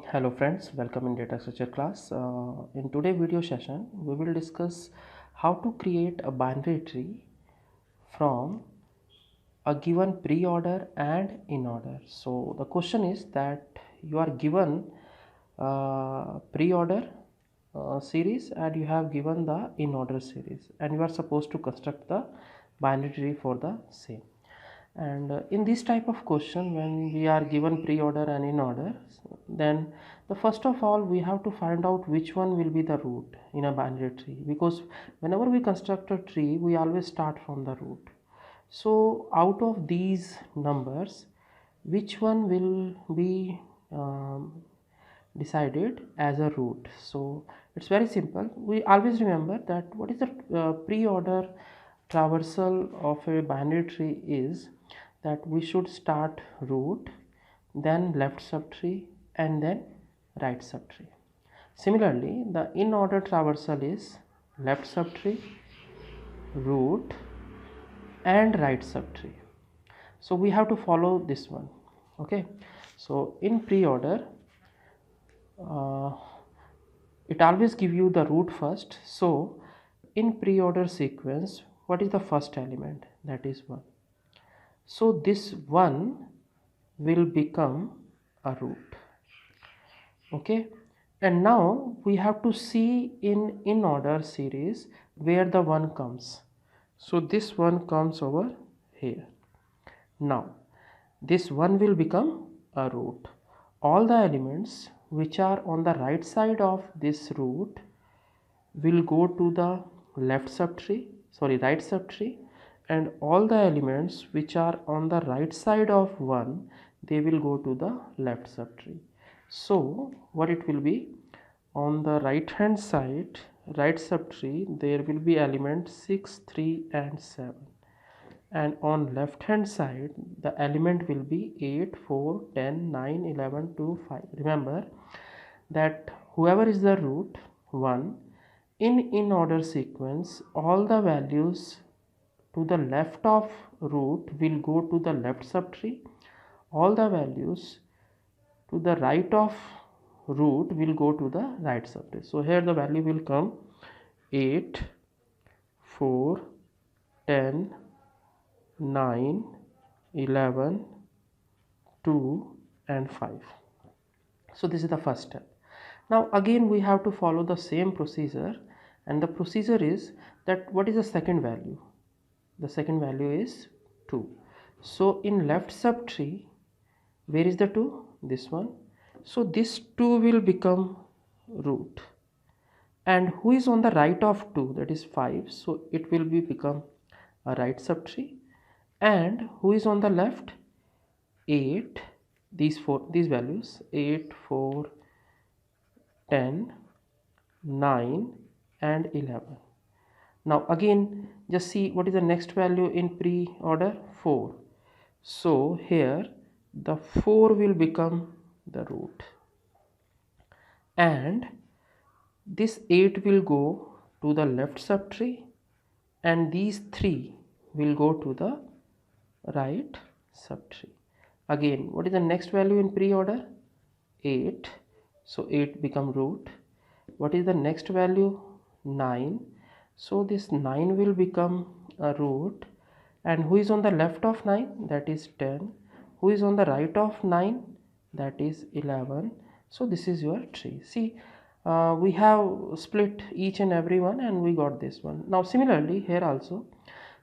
Hello friends, welcome in data structure class. In today's video session, we will discuss how to create a binary tree from a given pre-order and in order. So the question is that you are given pre-order series and you have given the in order series and you are supposed to construct the binary tree for the same. And in this type of question, when we are given pre-order and in order, then the first of all we have to find out which one will be the root in a binary tree, because whenever we construct a tree we always start from the root. So out of these numbers, which one will be decided as a root? So it's very simple. We always remember that what is the pre-order traversal of a binary tree is that we should start root, then left subtree, and then right subtree. Similarly, the in order traversal is left subtree, root, and right subtree. So we have to follow this one. Okay, so in pre-order uh, it always give you the root first. So in pre-order sequence, what is the first element? That is 1. So this 1 will become a root. Okay, and now we have to see in order series where the 1 comes. So this 1 comes over here. Now this 1 will become a root. All the elements which are on the right side of this root will go to the right subtree, and all the elements which are on the right side of 1, they will go to the left subtree. So what it will be, on the right hand side, right subtree, there will be element 6, 3 and 7, and on left hand side the element will be 8, 4, 10, 9, 11, 2, 5. Remember that whoever is the root 1, in order sequence, all the values to the left of root will go to the left subtree, all the values to the right of root will go to the right subtree. So here the value will come 8, 4, 10, 9, 11, 2 and 5. So this is the first step. Now again we have to follow the same procedure, and the procedure is that what is the second value? The second value is 2. So in left subtree, where is the 2? This one. So this 2 will become root. And who is on the right of 2? That is 5. So it will become a right subtree. And who is on the left? 8. These values 8, 4, 10, 9 and 11. Now again just see what is the next value in pre-order, 4. So here the 4 will become the root, and this 8 will go to the left subtree, and these 3 will go to the right subtree. Again, what is the next value in pre-order? 8. So 8 become root. What is the next value? 9. So this 9 will become a root. And who is on the left of 9? That is 10. Who is on the right of 9? That is 11. So this is your tree. See, we have split each and every one and we got this one. Now similarly here also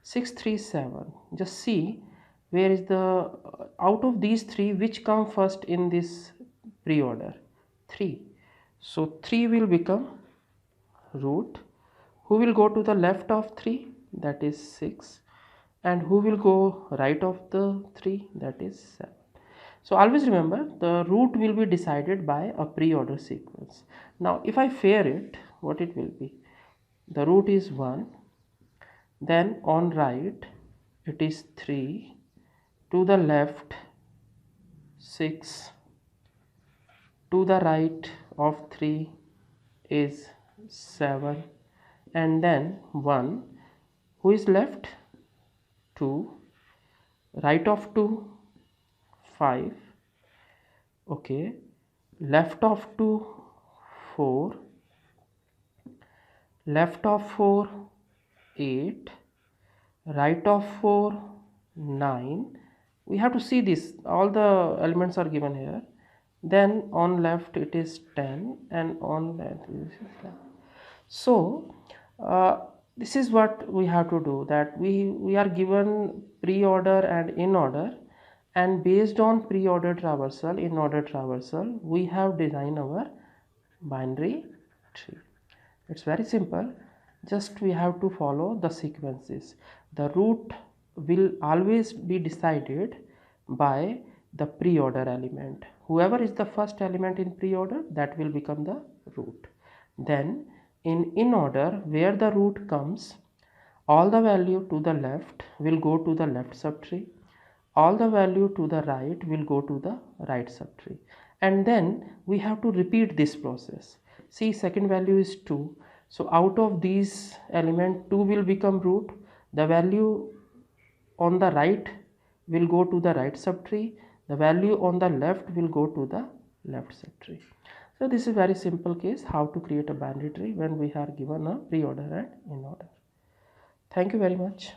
6, 3, 7. Just see where is the out of these 3 which come first in this pre-order? 3. So 3 will become root. Who will go to the left of 3? That is 6. And who will go right of the 3? That is 7. So always remember the root will be decided by a pre-order sequence. Now if I pair it, what it will be? The root is 1, then on right it is 3, to the left 6, to the right of 3 is 7, and then 1. Who is left? 2. Right of 2, 5. Okay, left of 2 4, left of 4 8, right of 4 9. We have to see this, all the elements are given here. Then on left it is 10 and on left this is 11. So this is what we have to do, that we are given pre-order and in order, and based on pre-order traversal, in order traversal, we have designed our binary tree. It's very simple, just we have to follow the sequences. The root will always be decided by the pre-order element. Whoever is the first element in pre-order, that will become the root. Then in order, where the root comes, all the value to the left will go to the left subtree, all the value to the right will go to the right subtree, and then we have to repeat this process. See, second value is 2, so out of these element 2 will become root, the value on the right will go to the right subtree, the value on the left will go to the left subtree. So this is very simple case how to create a binary tree when we are given a pre-order and in order. Thank you very much.